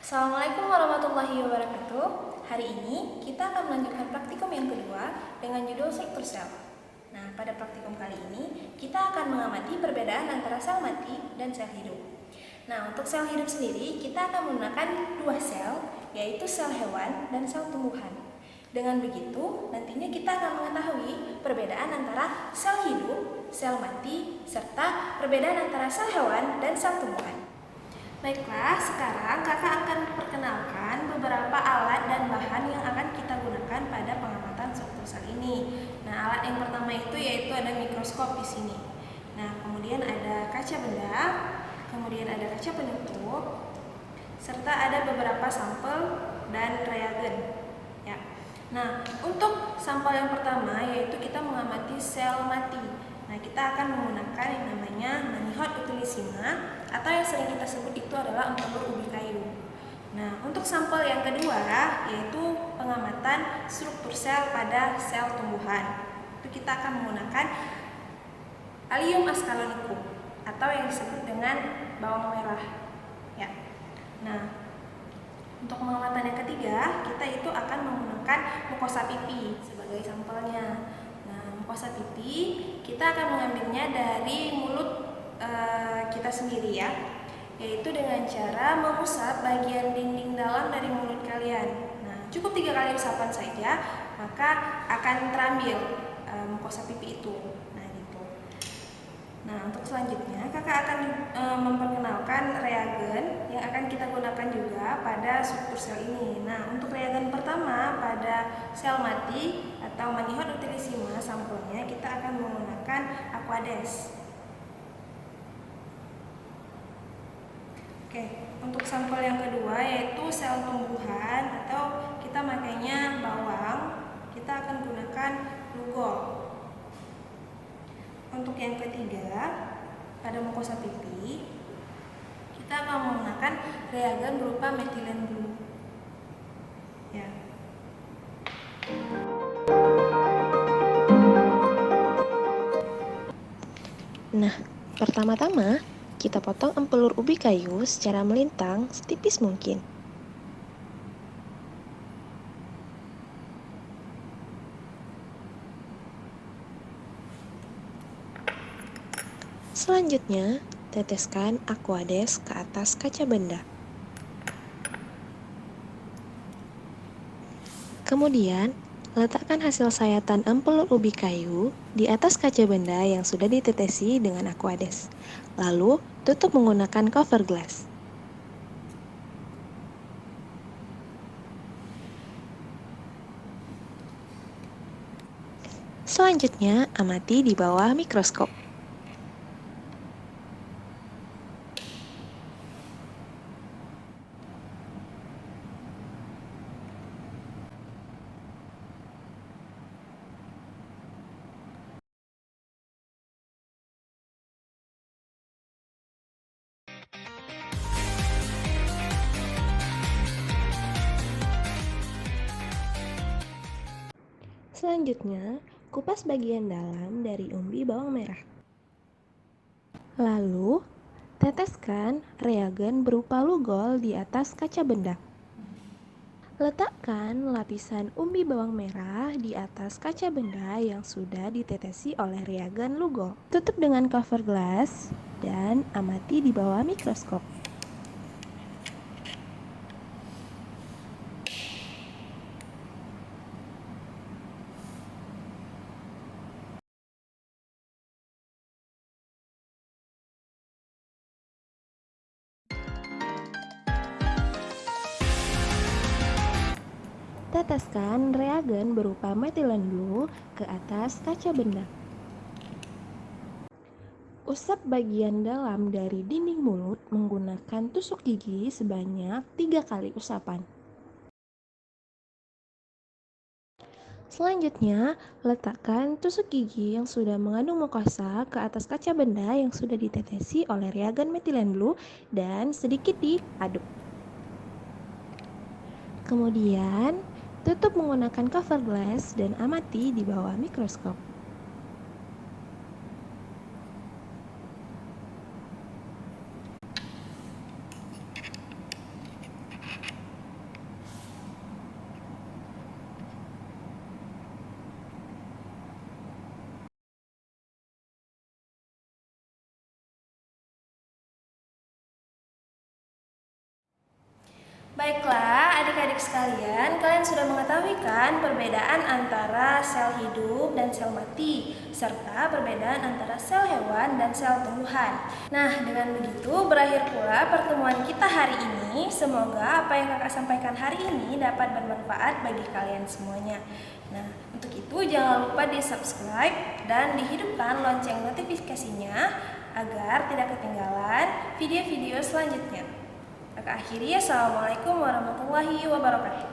Assalamualaikum warahmatullahi wabarakatuh. Hari ini kita akan melanjutkan praktikum yang kedua dengan judul struktur sel. Nah, pada praktikum kali ini kita akan mengamati perbedaan antara sel mati dan sel hidup. Nah, untuk sel hidup sendiri kita akan menggunakan dua sel, yaitu sel hewan dan sel tumbuhan. Dengan begitu, nantinya kita akan mengetahui perbedaan antara sel hidup, sel mati, serta perbedaan antara sel hewan dan sel tumbuhan. Baiklah, sekarang kakak akan perkenalkan beberapa alat dan bahan yang akan kita gunakan pada pengamatan struktur sel ini. Nah, alat yang pertama itu yaitu ada mikroskop di sini. Nah, kemudian ada kaca benda, kemudian ada kaca penutup, serta ada beberapa sampel dan reagen. Ya. Nah, untuk sampel yang pertama yaitu kita mengamati sel mati. Nah, kita akan menggunakan yang namanya Manihot utilissima atau yang sering kita sebut itu adalah empelur ubi kayu. Nah, untuk sampel yang kedua yaitu pengamatan struktur sel pada sel tumbuhan. Itu kita akan menggunakan Allium ascalonicum atau yang disebut dengan bawang merah. Ya. Nah, untuk pengamatan yang ketiga, kita itu akan menggunakan mukosa pipi sebagai sampelnya. Nah, mukosa pipi kita akan mengambilnya dari mulut kita sendiri ya, yaitu dengan cara mengusap bagian dinding dalam dari mulut kalian. Nah, cukup 3 kali usapan saja, maka akan terambil mukosa pipi itu. Nah, gitu. Nah, untuk selanjutnya kakak akan memperkenalkan reagen yang akan kita gunakan juga pada struktur sel ini. Nah, untuk reagen pertama pada sel mati atau Manihot utilissima sampelnya kita akan menggunakan Aquades. Oke, untuk sampel yang kedua yaitu sel tumbuhan atau kita makainya bawang, kita akan gunakan Lugol. Untuk yang ketiga, pada mukosa pipi, kita akan menggunakan reagen berupa metilen blue. Ya. Nah, pertama-tama kita potong empelur ubi kayu secara melintang setipis mungkin. Selanjutnya, teteskan Aquades ke atas kaca benda. Kemudian, letakkan hasil sayatan empelur ubi kayu di atas kaca benda yang sudah ditetesi dengan Aquades. Lalu, tutup menggunakan cover glass. Selanjutnya, amati di bawah mikroskop. Selanjutnya, kupas bagian dalam dari umbi bawang merah. Lalu, teteskan reagen berupa Lugol di atas kaca benda. Letakkan lapisan umbi bawang merah di atas kaca benda yang sudah ditetesi oleh reagen Lugol. Tutup dengan cover glass dan amati di bawah mikroskop. Teteskan reagen berupa metilen blue ke atas kaca benda. Usap bagian dalam dari dinding mulut menggunakan tusuk gigi sebanyak 3 kali usapan. Selanjutnya, letakkan tusuk gigi yang sudah mengandung mukosa ke atas kaca benda yang sudah ditetesi oleh reagen metilen blue dan sedikit diaduk. Kemudian, tutup menggunakan cover glass dan amati di bawah mikroskop. Baiklah, adik-adik sekalian, kalian sudah mengetahui kan perbedaan antara sel hidup dan sel mati, serta perbedaan antara sel hewan dan sel tumbuhan. Nah, dengan begitu berakhir pula pertemuan kita hari ini. Semoga apa yang kakak sampaikan hari ini dapat bermanfaat bagi kalian semuanya. Nah, untuk itu jangan lupa di-subscribe dan dihidupkan lonceng notifikasinya agar tidak ketinggalan video-video selanjutnya. Kakak akhiri, assalamualaikum warahmatullahi wabarakatuh.